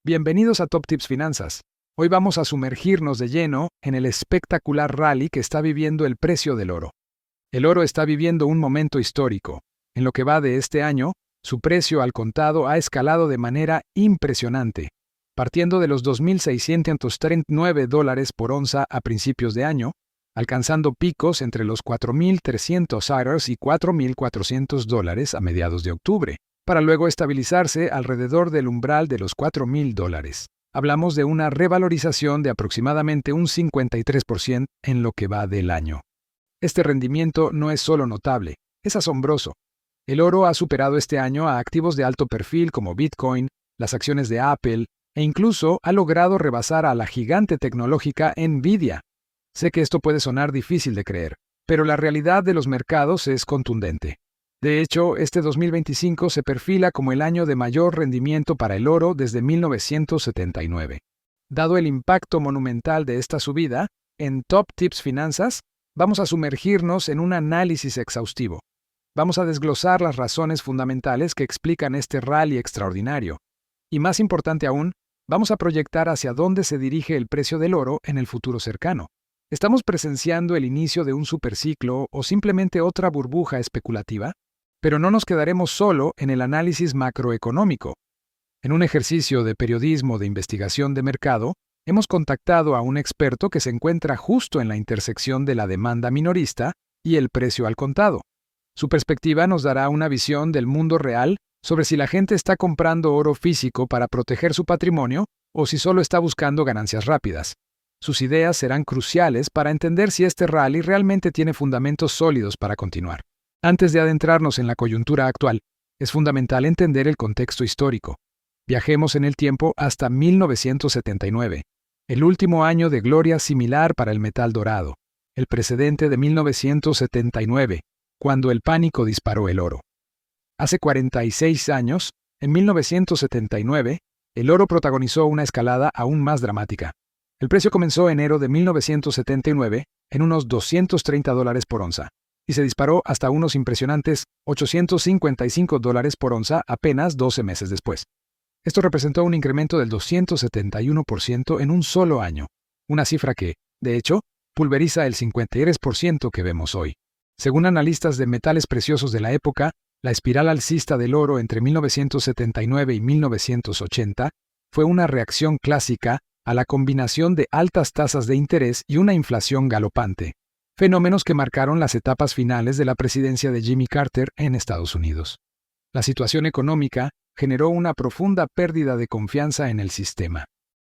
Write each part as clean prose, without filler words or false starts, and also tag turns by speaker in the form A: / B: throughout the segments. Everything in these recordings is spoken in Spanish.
A: Bienvenidos a Top Tips Finanzas. Hoy vamos a sumergirnos de lleno en el espectacular rally que está viviendo el precio del oro. El oro está viviendo un momento histórico. En lo que va de este año, su precio al contado ha escalado de manera impresionante, partiendo de los $2,639 por onza a principios de año, alcanzando picos entre los $4,300 y $4,400 a mediados de octubre, para luego estabilizarse alrededor del umbral de los $4,000. Hablamos de una revalorización de aproximadamente un 53% en lo que va del año. Este rendimiento no es solo notable, es asombroso. El oro ha superado este año a activos de alto perfil como Bitcoin, las acciones de Apple, e incluso ha logrado rebasar a la gigante tecnológica Nvidia. Sé que esto puede sonar difícil de creer, pero la realidad de los mercados es contundente. De hecho, este 2025 se perfila como el año de mayor rendimiento para el oro desde 1979. Dado el impacto monumental de esta subida, en Top Tips Finanzas, vamos a sumergirnos en un análisis exhaustivo. Vamos a desglosar las razones fundamentales que explican este rally extraordinario. Y más importante aún, vamos a proyectar hacia dónde se dirige el precio del oro en el futuro cercano. ¿Estamos presenciando el inicio de un superciclo o simplemente otra burbuja especulativa? Pero no nos quedaremos solo en el análisis macroeconómico. En un ejercicio de periodismo de investigación de mercado, hemos contactado a un experto que se encuentra justo en la intersección de la demanda minorista y el precio al contado. Su perspectiva nos dará una visión del mundo real sobre si la gente está comprando oro físico para proteger su patrimonio o si solo está buscando ganancias rápidas. Sus ideas serán cruciales para entender si este rally realmente tiene fundamentos sólidos para continuar. Antes de adentrarnos en la coyuntura actual, es fundamental entender el contexto histórico. Viajemos en el tiempo hasta 1979, el último año de gloria similar para el metal dorado, el precedente de 1979, cuando el pánico disparó el oro. Hace 46 años, en 1979, el oro protagonizó una escalada aún más dramática. El precio comenzó en enero de 1979 en unos $230 por onza, y se disparó hasta unos impresionantes $855 por onza apenas 12 meses después. Esto representó un incremento del 271% en un solo año, una cifra que, de hecho, pulveriza el 53% que vemos hoy. Según analistas de metales preciosos de la época, la espiral alcista del oro entre 1979 y 1980 fue una reacción clásica a la combinación de altas tasas de interés y una inflación galopante, fenómenos que marcaron las etapas finales de la presidencia de Jimmy Carter en Estados Unidos. La situación económica generó una profunda pérdida de confianza en el sistema.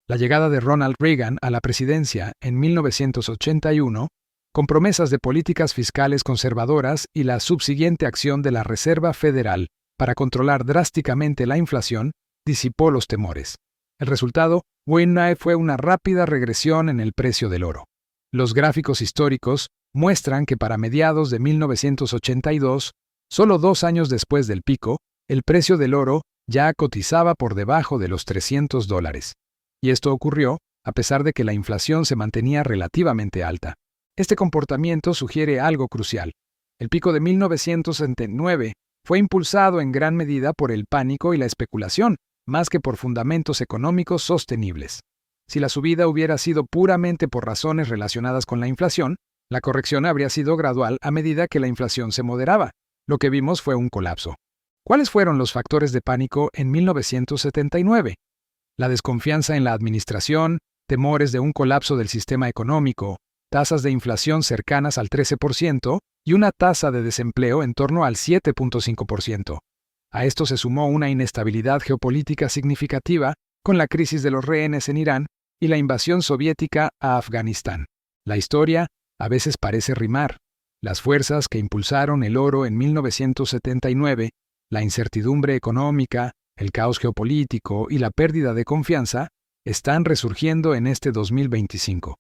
A: La llegada de Ronald Reagan a la presidencia en 1981, con promesas de políticas fiscales conservadoras y la subsiguiente acción de la Reserva Federal para controlar drásticamente la inflación, disipó los temores. El resultado fue una rápida regresión en el precio del oro. Los gráficos históricos muestran que para mediados de 1982, solo 2 años después del pico, el precio del oro ya cotizaba por debajo de los $300. Y esto ocurrió a pesar de que la inflación se mantenía relativamente alta. Este comportamiento sugiere algo crucial. El pico de 1979 fue impulsado en gran medida por el pánico y la especulación, más que por fundamentos económicos sostenibles. Si la subida hubiera sido puramente por razones relacionadas con la inflación, la corrección habría sido gradual a medida que la inflación se moderaba. Lo que vimos fue un colapso. ¿Cuáles fueron los factores de pánico en 1979? La desconfianza en la administración, temores de un colapso del sistema económico, tasas de inflación cercanas al 13% y una tasa de desempleo en torno al 7.5%. A esto se sumó una inestabilidad geopolítica significativa con la crisis de los rehenes en Irán y la invasión soviética a Afganistán. La historia a veces parece rimar. Las fuerzas que impulsaron el oro en 1979, la incertidumbre económica, el caos geopolítico y la pérdida de confianza, están resurgiendo en este 2025.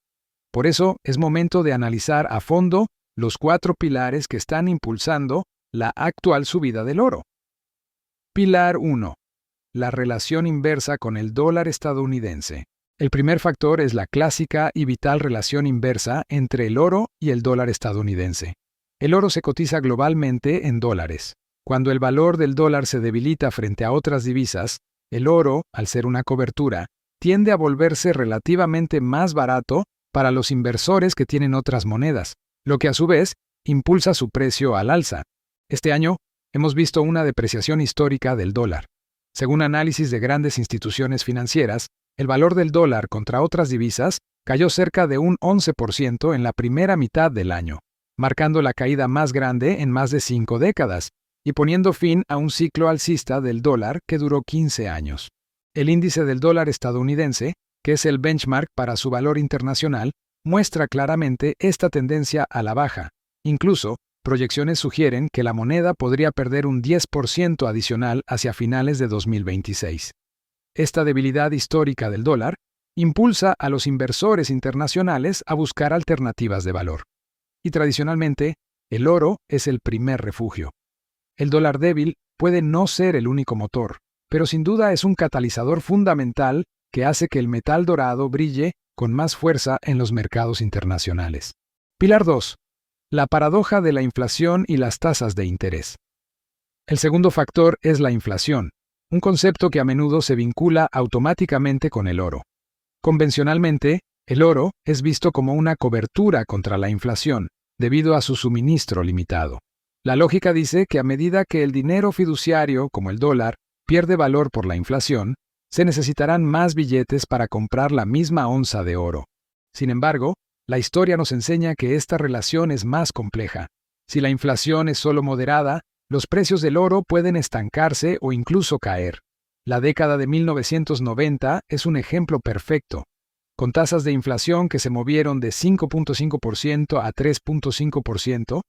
A: Por eso es momento de analizar a fondo los 4 pilares que están impulsando la actual subida del oro. Pilar 1. La relación inversa con el dólar estadounidense. El primer factor es la clásica y vital relación inversa entre el oro y el dólar estadounidense. El oro se cotiza globalmente en dólares. Cuando el valor del dólar se debilita frente a otras divisas, El oro, al ser una cobertura, tiende a volverse relativamente más barato para los inversores que tienen otras monedas, lo que a su vez impulsa su precio al alza. Este año hemos visto una depreciación histórica del dólar. Según análisis de grandes instituciones financieras, el valor del dólar contra otras divisas cayó cerca de un 11% en la primera mitad del año, marcando la caída más grande en más de 5 décadas y poniendo fin a un ciclo alcista del dólar que duró 15 años. El índice del dólar estadounidense, que es el benchmark para su valor internacional, muestra claramente esta tendencia a la baja. Incluso, proyecciones sugieren que la moneda podría perder un 10% adicional hacia finales de 2026. Esta debilidad histórica del dólar impulsa a los inversores internacionales a buscar alternativas de valor. Y tradicionalmente, el oro es el primer refugio. El dólar débil puede no ser el único motor, pero sin duda es un catalizador fundamental que hace que el metal dorado brille con más fuerza en los mercados internacionales. Pilar 2. La paradoja de la inflación y las tasas de interés. El segundo factor es la inflación, un concepto que a menudo se vincula automáticamente con el oro. Convencionalmente, el oro es visto como una cobertura contra la inflación, debido a su suministro limitado. La lógica dice que a medida que el dinero fiduciario, como el dólar, pierde valor por la inflación, se necesitarán más billetes para comprar la misma onza de oro. Sin embargo, la historia nos enseña que esta relación es más compleja. Si la inflación es solo moderada, los precios del oro pueden estancarse o incluso caer. La década de 1990 es un ejemplo perfecto. Con tasas de inflación que se movieron de 5.5% a 3.5%,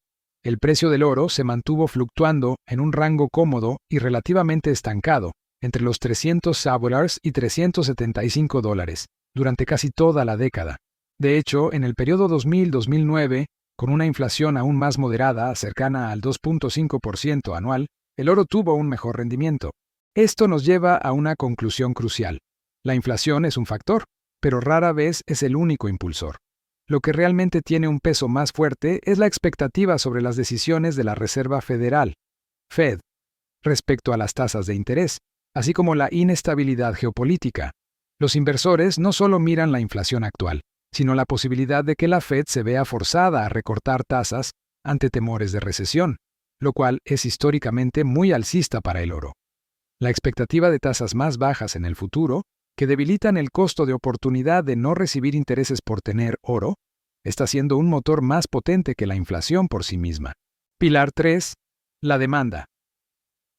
A: el precio del oro se mantuvo fluctuando en un rango cómodo y relativamente estancado, entre los $300 y $375, durante casi toda la década. De hecho, en el periodo 2000-2009, con una inflación aún más moderada, cercana al 2.5% anual, el oro tuvo un mejor rendimiento. Esto nos lleva a una conclusión crucial. La inflación es un factor, pero rara vez es el único impulsor. Lo que realmente tiene un peso más fuerte es la expectativa sobre las decisiones de la Reserva Federal, Fed, respecto a las tasas de interés, así como la inestabilidad geopolítica. Los inversores no solo miran la inflación actual, sino la posibilidad de que la Fed se vea forzada a recortar tasas ante temores de recesión, lo cual es históricamente muy alcista para el oro. La expectativa de tasas más bajas en el futuro, que debilitan el costo de oportunidad de no recibir intereses por tener oro, está siendo un motor más potente que la inflación por sí misma. Pilar 3. La demanda.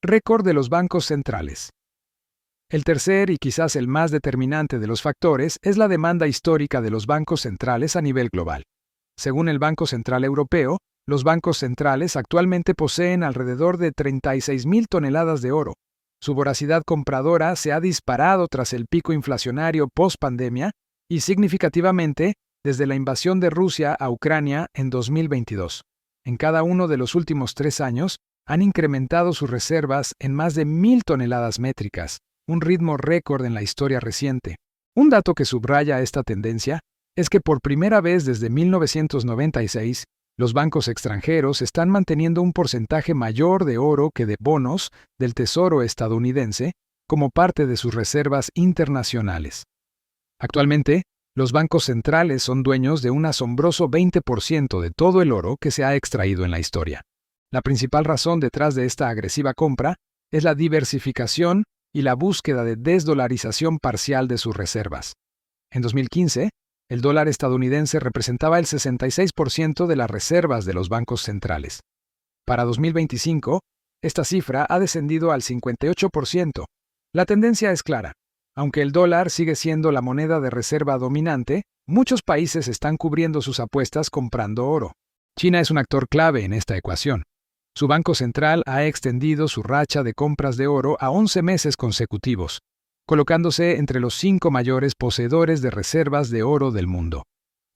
A: Récord de los bancos centrales. El tercer y quizás el más determinante de los factores es la demanda histórica de los bancos centrales a nivel global. Según el Banco Central Europeo, los bancos centrales actualmente poseen alrededor de 36.000 toneladas de oro. Su voracidad compradora se ha disparado tras el pico inflacionario post-pandemia y significativamente desde la invasión de Rusia a Ucrania en 2022. En cada uno de los últimos 3 años, han incrementado sus reservas en más de 1.000 toneladas métricas, un ritmo récord en la historia reciente. Un dato que subraya esta tendencia es que por primera vez desde 1996, los bancos extranjeros están manteniendo un porcentaje mayor de oro que de bonos del Tesoro estadounidense como parte de sus reservas internacionales. Actualmente, los bancos centrales son dueños de un asombroso 20% de todo el oro que se ha extraído en la historia. La principal razón detrás de esta agresiva compra es la diversificación y la búsqueda de desdolarización parcial de sus reservas. En 2015, el dólar estadounidense representaba el 66% de las reservas de los bancos centrales. Para 2025, esta cifra ha descendido al 58%. La tendencia es clara. Aunque el dólar sigue siendo la moneda de reserva dominante, muchos países están cubriendo sus apuestas comprando oro. China es un actor clave en esta ecuación. Su Banco Central ha extendido su racha de compras de oro a 11 meses consecutivos, colocándose entre los 5 mayores poseedores de reservas de oro del mundo.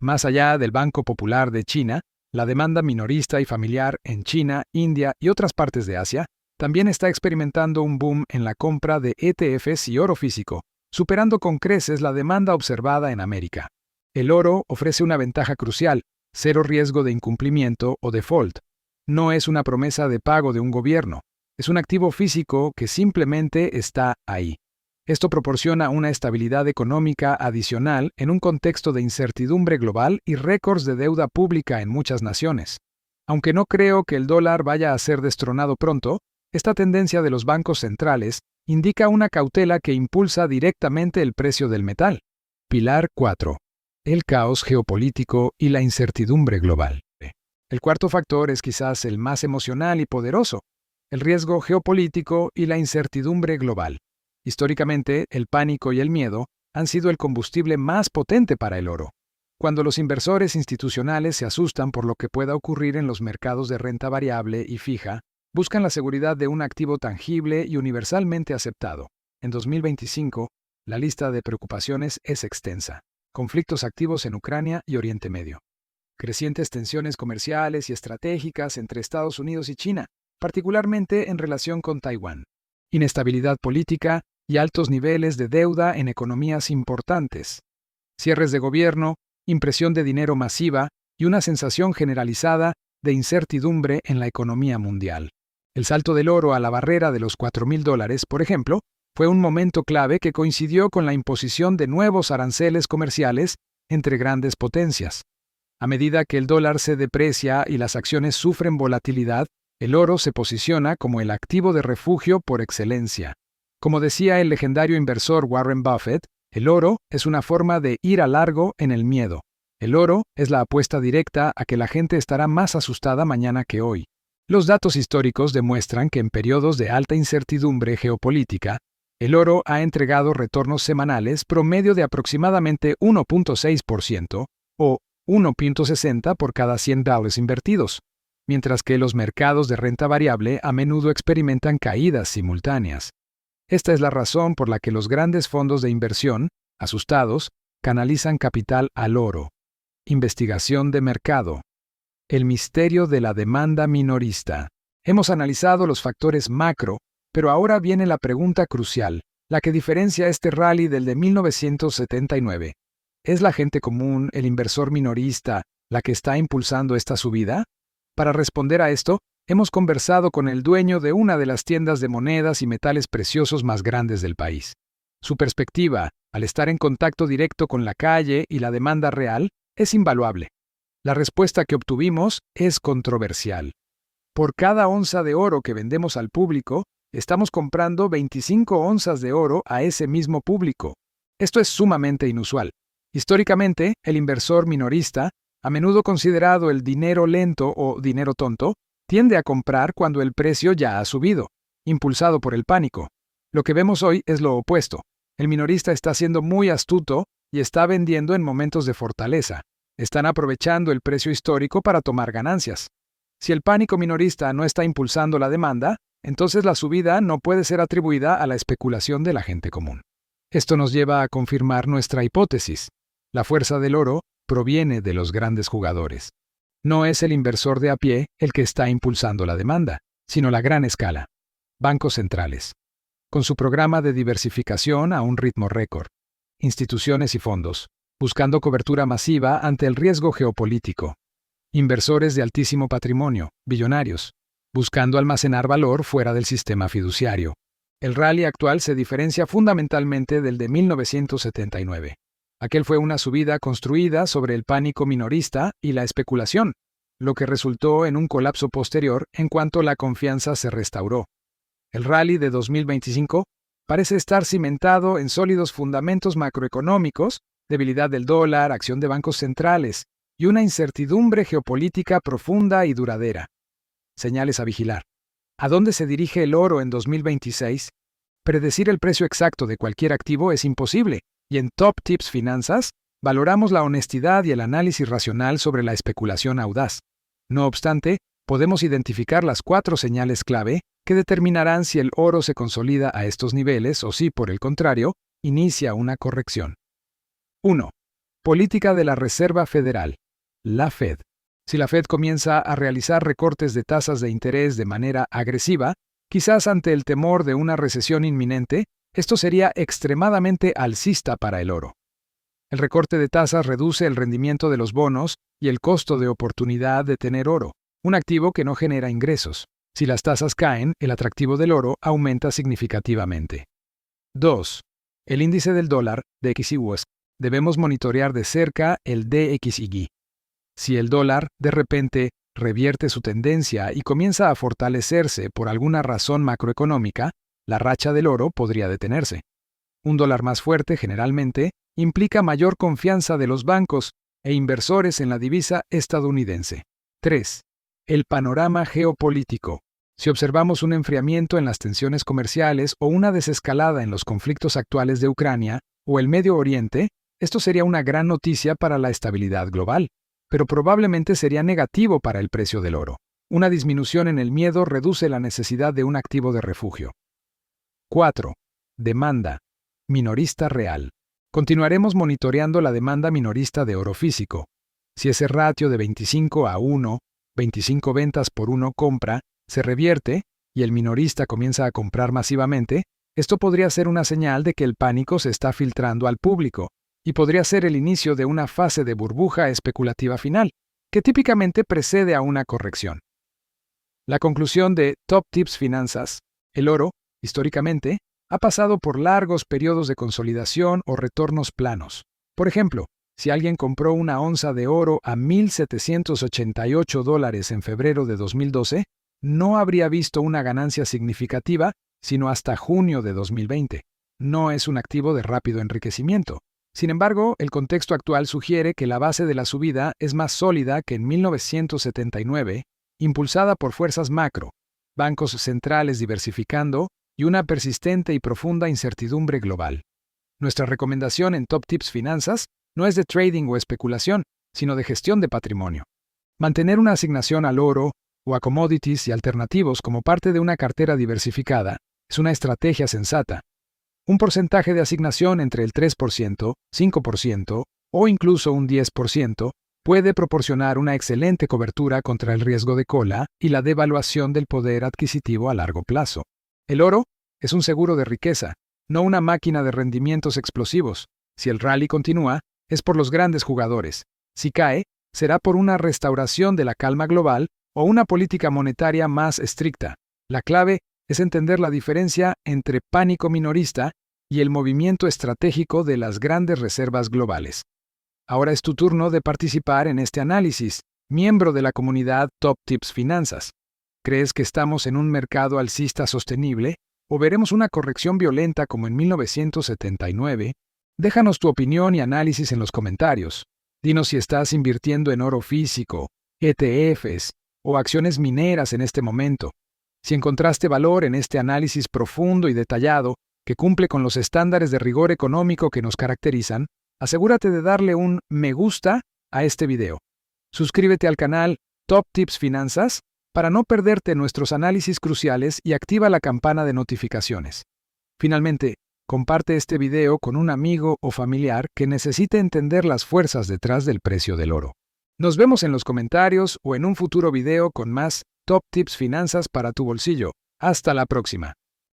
A: Más allá del Banco Popular de China, la demanda minorista y familiar en China, India y otras partes de Asia también está experimentando un boom en la compra de ETFs y oro físico, superando con creces la demanda observada en América. El oro ofrece una ventaja crucial: cero riesgo de incumplimiento o default. No es una promesa de pago de un gobierno, es un activo físico que simplemente está ahí. Esto proporciona una estabilidad económica adicional en un contexto de incertidumbre global y récords de deuda pública en muchas naciones. Aunque no creo que el dólar vaya a ser destronado pronto, esta tendencia de los bancos centrales indica una cautela que impulsa directamente el precio del metal. Pilar 4. El caos geopolítico y la incertidumbre global. El cuarto factor es quizás el más emocional y poderoso: el riesgo geopolítico y la incertidumbre global. Históricamente, el pánico y el miedo han sido el combustible más potente para el oro. Cuando los inversores institucionales se asustan por lo que pueda ocurrir en los mercados de renta variable y fija, buscan la seguridad de un activo tangible y universalmente aceptado. En 2025, la lista de preocupaciones es extensa. Conflictos activos en Ucrania y Oriente Medio. Crecientes tensiones comerciales y estratégicas entre Estados Unidos y China, particularmente en relación con Taiwán. Inestabilidad política y altos niveles de deuda en economías importantes. Cierres de gobierno, impresión de dinero masiva y una sensación generalizada de incertidumbre en la economía mundial. El salto del oro a la barrera de los $4,000, por ejemplo, fue un momento clave que coincidió con la imposición de nuevos aranceles comerciales entre grandes potencias. A medida que el dólar se deprecia y las acciones sufren volatilidad, el oro se posiciona como el activo de refugio por excelencia. Como decía el legendario inversor Warren Buffett, el oro es una forma de ir a largo en el miedo. El oro es la apuesta directa a que la gente estará más asustada mañana que hoy. Los datos históricos demuestran que en periodos de alta incertidumbre geopolítica, el oro ha entregado retornos semanales promedio de aproximadamente 1.6% o 1.60 por cada $100 invertidos, mientras que los mercados de renta variable a menudo experimentan caídas simultáneas. Esta es la razón por la que los grandes fondos de inversión, asustados, canalizan capital al oro. Investigación de mercado. El misterio de la demanda minorista. Hemos analizado los factores macro, pero ahora viene la pregunta crucial, la que diferencia este rally del de 1979. ¿Es la gente común, el inversor minorista, la que está impulsando esta subida? Para responder a esto, hemos conversado con el dueño de una de las tiendas de monedas y metales preciosos más grandes del país. Su perspectiva, al estar en contacto directo con la calle y la demanda real, es invaluable. La respuesta que obtuvimos es controversial. Por cada onza de oro que vendemos al público, estamos comprando 25 onzas de oro a ese mismo público. Esto es sumamente inusual. Históricamente, el inversor minorista, a menudo considerado el dinero lento o dinero tonto, tiende a comprar cuando el precio ya ha subido, impulsado por el pánico. Lo que vemos hoy es lo opuesto. El minorista está siendo muy astuto y está vendiendo en momentos de fortaleza. Están aprovechando el precio histórico para tomar ganancias. Si el pánico minorista no está impulsando la demanda, entonces la subida no puede ser atribuida a la especulación de la gente común. Esto nos lleva a confirmar nuestra hipótesis. La fuerza del oro proviene de los grandes jugadores. No es el inversor de a pie el que está impulsando la demanda, sino la gran escala. Bancos centrales. Con su programa de diversificación a un ritmo récord. Instituciones y fondos, buscando cobertura masiva ante el riesgo geopolítico. Inversores de altísimo patrimonio, billonarios, buscando almacenar valor fuera del sistema fiduciario. El rally actual se diferencia fundamentalmente del de 1979. Aquel fue una subida construida sobre el pánico minorista y la especulación, lo que resultó en un colapso posterior en cuanto la confianza se restauró. El rally de 2025 parece estar cimentado en sólidos fundamentos macroeconómicos, debilidad del dólar, acción de bancos centrales y una incertidumbre geopolítica profunda y duradera. Señales a vigilar. ¿A dónde se dirige el oro en 2026? Predecir el precio exacto de cualquier activo es imposible, y en Top Tips Finanzas valoramos la honestidad y el análisis racional sobre la especulación audaz. No obstante, podemos identificar las 4 señales clave que determinarán si el oro se consolida a estos niveles o si, por el contrario, inicia una corrección. 1. Política de la Reserva Federal, la Fed. Si la Fed comienza a realizar recortes de tasas de interés de manera agresiva, quizás ante el temor de una recesión inminente, esto sería extremadamente alcista para el oro. El recorte de tasas reduce el rendimiento de los bonos y el costo de oportunidad de tener oro, un activo que no genera ingresos. Si las tasas caen, el atractivo del oro aumenta significativamente. 2. El índice del dólar, DXY, debemos monitorear de cerca el DXY. Si el dólar, de repente, revierte su tendencia y comienza a fortalecerse por alguna razón macroeconómica, la racha del oro podría detenerse. Un dólar más fuerte, generalmente, implica mayor confianza de los bancos e inversores en la divisa estadounidense. 3. El panorama geopolítico. Si observamos un enfriamiento en las tensiones comerciales o una desescalada en los conflictos actuales de Ucrania o el Medio Oriente, esto sería una gran noticia para la estabilidad global, pero probablemente sería negativo para el precio del oro. Una disminución en el miedo reduce la necesidad de un activo de refugio. 4. Demanda minorista real. Continuaremos monitoreando la demanda minorista de oro físico. Si ese ratio de 25:1, 25 ventas por 1 compra, se revierte y el minorista comienza a comprar masivamente, esto podría ser una señal de que el pánico se está filtrando al público y podría ser el inicio de una fase de burbuja especulativa final, que típicamente precede a una corrección. La conclusión de Top Tips Finanzas: el oro, históricamente, ha pasado por largos periodos de consolidación o retornos planos. Por ejemplo, si alguien compró una onza de oro a $1,788 en febrero de 2012, no habría visto una ganancia significativa sino hasta junio de 2020. No es un activo de rápido enriquecimiento. Sin embargo, el contexto actual sugiere que la base de la subida es más sólida que en 1979, impulsada por fuerzas macro, bancos centrales diversificando y una persistente y profunda incertidumbre global. Nuestra recomendación en Top Tips Finanzas no es de trading o especulación, sino de gestión de patrimonio. Mantener una asignación al oro o a commodities y alternativos como parte de una cartera diversificada es una estrategia sensata. Un porcentaje de asignación entre el 3%, 5% o incluso un 10% puede proporcionar una excelente cobertura contra el riesgo de cola y la devaluación del poder adquisitivo a largo plazo. El oro es un seguro de riqueza, no una máquina de rendimientos explosivos. Si el rally continúa, es por los grandes jugadores. Si cae, será por una restauración de la calma global o una política monetaria más estricta. La clave es entender la diferencia entre pánico minorista y el movimiento estratégico de las grandes reservas globales. Ahora es tu turno de participar en este análisis, miembro de la comunidad Top Tips Finanzas. ¿Crees que estamos en un mercado alcista sostenible o veremos una corrección violenta como en 1979? Déjanos tu opinión y análisis en los comentarios. Dinos si estás invirtiendo en oro físico, ETFs o acciones mineras en este momento. Si encontraste valor en este análisis profundo y detallado que cumple con los estándares de rigor económico que nos caracterizan, asegúrate de darle un me gusta a este video. Suscríbete al canal Top Tips Finanzas para no perderte nuestros análisis cruciales y activa la campana de notificaciones. Finalmente, comparte este video con un amigo o familiar que necesite entender las fuerzas detrás del precio del oro. Nos vemos en los comentarios o en un futuro video con más Top Tips Finanzas para tu bolsillo. Hasta la próxima.